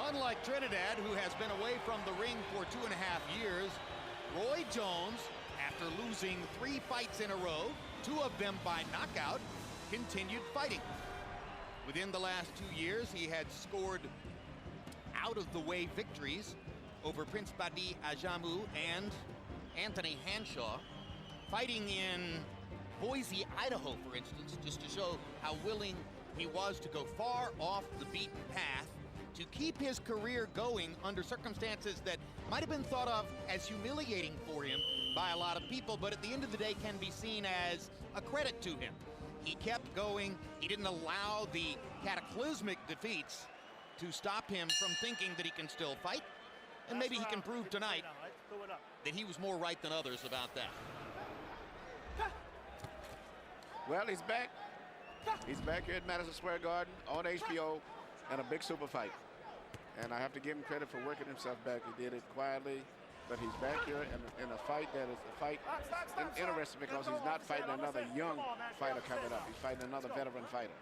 [SPEAKER 3] Unlike Trinidad, who has been away from the ring for 2.5 years, Roy Jones, after losing 3 fights in a row, 2 of them by knockout, continued fighting. Within the last 2 years, he had scored out-of-the-way victories over Prince Badi Ajamu and Anthony Hanshaw, fighting in Boise, Idaho, for instance, just to show how willing he was to go far off the beaten path to keep his career going under circumstances that might have been thought of as humiliating for him by a lot of people, but at the end of the day can be seen as a credit to him. He kept going. He didn't allow the cataclysmic defeats to stop him from thinking that he can still fight. And maybe he can prove tonight that he was more right than others about that.
[SPEAKER 4] Well, he's back. He's back here at Madison Square Garden on HBO and a big super fight. And I have to give him credit for working himself back. He did it quietly, but he's back here in a fight that is a fight interesting because he's not fighting another young fighter coming up. He's fighting another veteran fighter.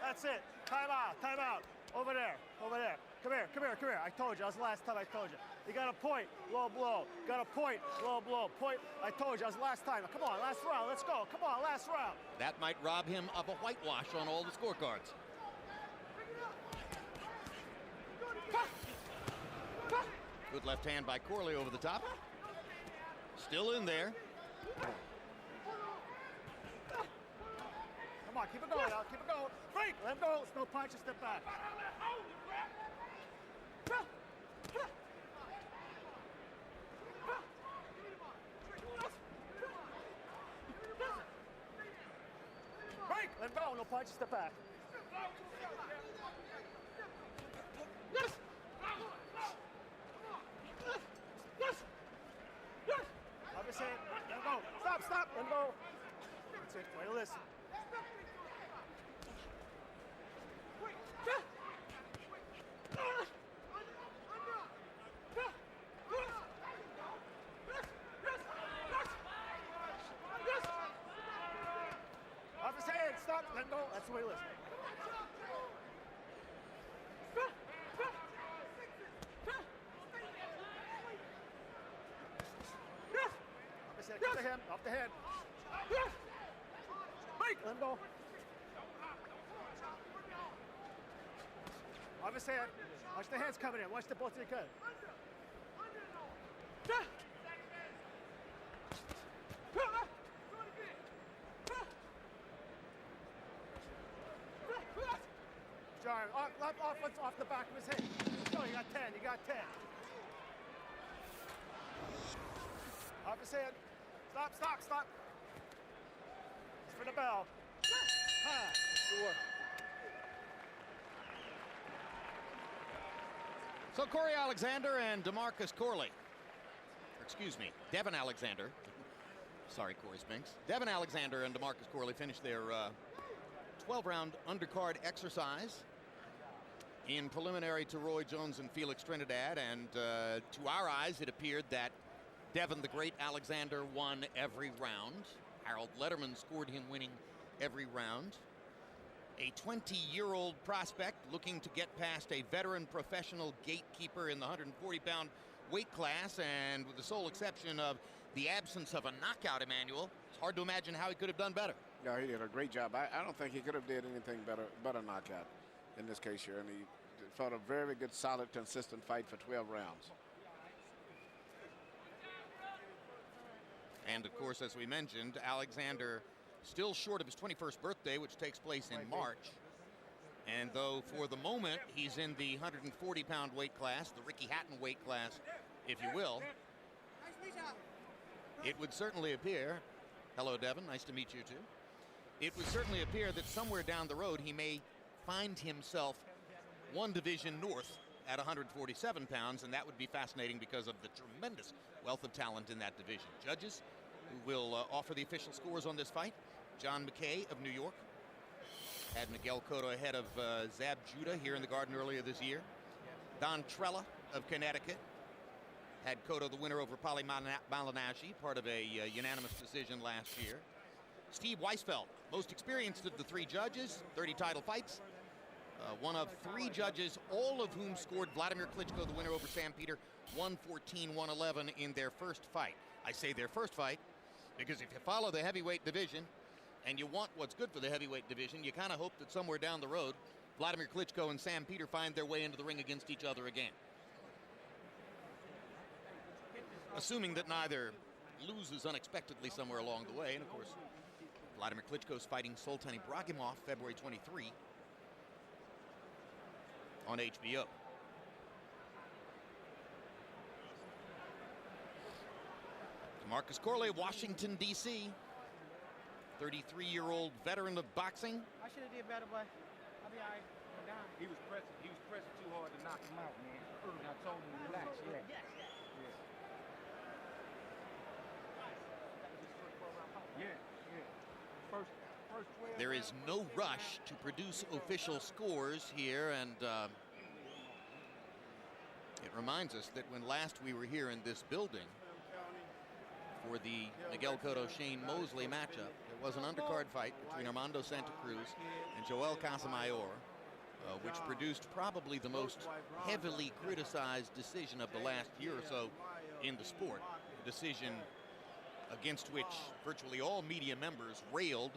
[SPEAKER 2] That's it. Time out. Over there. Come here. I told you. That was the last time I told you. You got a point, low blow. Got a point, low blow. Point. I told you. That was the last time. Come on, last round. Let's go. Come on, last round.
[SPEAKER 3] That might rob him of a whitewash on all the scorecards. Good left hand by Corley over the top. Still in there.
[SPEAKER 2] Come on, keep it going, Al. Keep it going. Break. Let him go. No punch. Just step back. Break. Let him go. No punch. Just step back. Let him go. Stop. Let him go. That's it. Way to listen. Off his head, stop, let him go. That's the way to listen. Off his head, get to him, off the head. Break, let him go. Off his head. Watch the hands coming in. Watch the both of you cut. Jarring, off the back of his head. Go, you got 10, you got 10. Off his head. Stop. It's for the bell. Good work.
[SPEAKER 3] So Corey Alexander and DeMarcus Corley. Excuse me, Devin Alexander. Sorry, Corey Spinks. Devin Alexander and DeMarcus Corley finished their 12-round undercard exercise in preliminary to Roy Jones and Felix Trinidad. And to our eyes, it appeared that Devin the Great Alexander won every round. Harold Letterman scored him winning every round. A 20-year-old prospect looking to get past a veteran professional gatekeeper in the 140-pound weight class, and with the sole exception of the absence of a knockout, Emmanuel, it's hard to imagine how he could have done better.
[SPEAKER 4] Yeah, he did a great job. I don't think he could have did anything better but a knockout in this case here. And he fought a very good, solid, consistent fight for 12 rounds.
[SPEAKER 3] And of course, as we mentioned, Alexander still short of his 21st birthday, which takes place in March. And though for the moment he's in the 140-pound weight class, the Ricky Hatton weight class, if you will, it would certainly appear, hello Devin, nice to meet you too. It would certainly appear that somewhere down the road he may find himself one division north at 147 pounds, and that would be fascinating because of the tremendous wealth of talent in that division. Judges who will offer the official scores on this fight: John McKay of New York, had Miguel Cotto ahead of Zab Judah here in the Garden earlier this year. Don Trella of Connecticut had Cotto the winner over Pali Malignaggi, part of a unanimous decision last year. Steve Weisfeld, most experienced of the three judges, 30 title fights. One of three judges, all of whom scored Vladimir Klitschko the winner over Sam Peter, 114-111 in their first fight. I say their first fight because if you follow the heavyweight division and you want what's good for the heavyweight division, you kind of hope that somewhere down the road, Vladimir Klitschko and Sam Peter find their way into the ring against each other again. Assuming that neither loses unexpectedly somewhere along the way. And of course, Vladimir Klitschko's fighting Sultan Ibragimov February 23 on HBO. Marcus Corley, Washington, D.C., 33-year-old veteran of boxing.
[SPEAKER 7] I should have did better, but I'll be all right. I'm down.
[SPEAKER 6] He was pressing too hard to knock him out, man. I told him to relax. Yeah. First 12
[SPEAKER 3] There is no rush to produce official scores here, and it reminds us that when last we were here in this building for the Miguel Cotto-Shane Mosley matchup, there was an undercard fight between Armando Santa Cruz and Joel Casamayor, which produced probably the most heavily criticized decision of the last year or so in the sport. A decision against which virtually all media members railed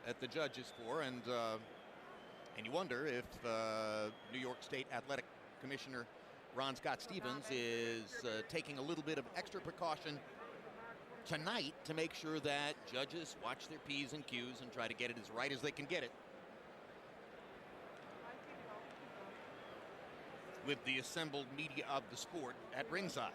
[SPEAKER 3] at the judges for, and you wonder if New York State Athletic Commissioner Ron Scott Stevens is taking a little bit of extra precaution tonight to make sure that judges watch their P's and Q's and try to get it as right as they can get it, with the assembled media of the sport at ringside.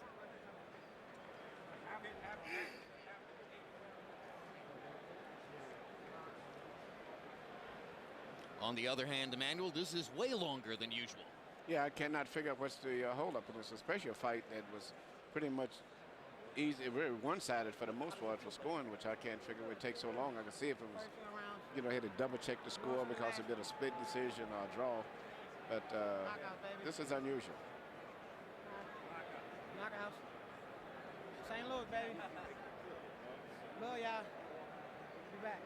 [SPEAKER 3] On the other hand, Emmanuel, this is way longer than usual.
[SPEAKER 4] Yeah, I cannot figure out what's the holdup of this, especially a fight that was pretty much easy, very one-sided for the most part for scoring, which I can't figure would take so long. I can see if it was, had to double-check the score because it did a split decision or a draw. But this is unusual.
[SPEAKER 7] Knockout. St. Louis, baby. Love y'all. Be back.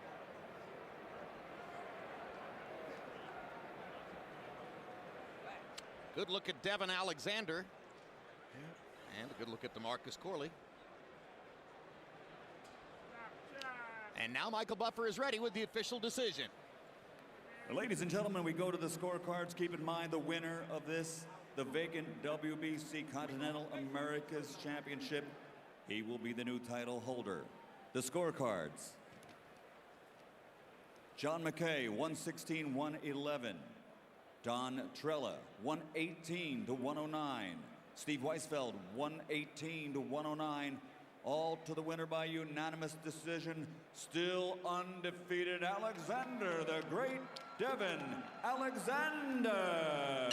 [SPEAKER 3] Good look at Devin Alexander. And a good look at DeMarcus Corley. And now Michael Buffer is ready with the official decision.
[SPEAKER 1] Ladies and gentlemen, we go to the scorecards. Keep in mind the winner of this, the vacant WBC Continental Americas Championship. He will be the new title holder. The scorecards. John McKay, 116-111. Don Trella, 118-109. Steve Weisfeld, 118-109. All to the winner by unanimous decision. Still undefeated, Alexander, the great Devin Alexander.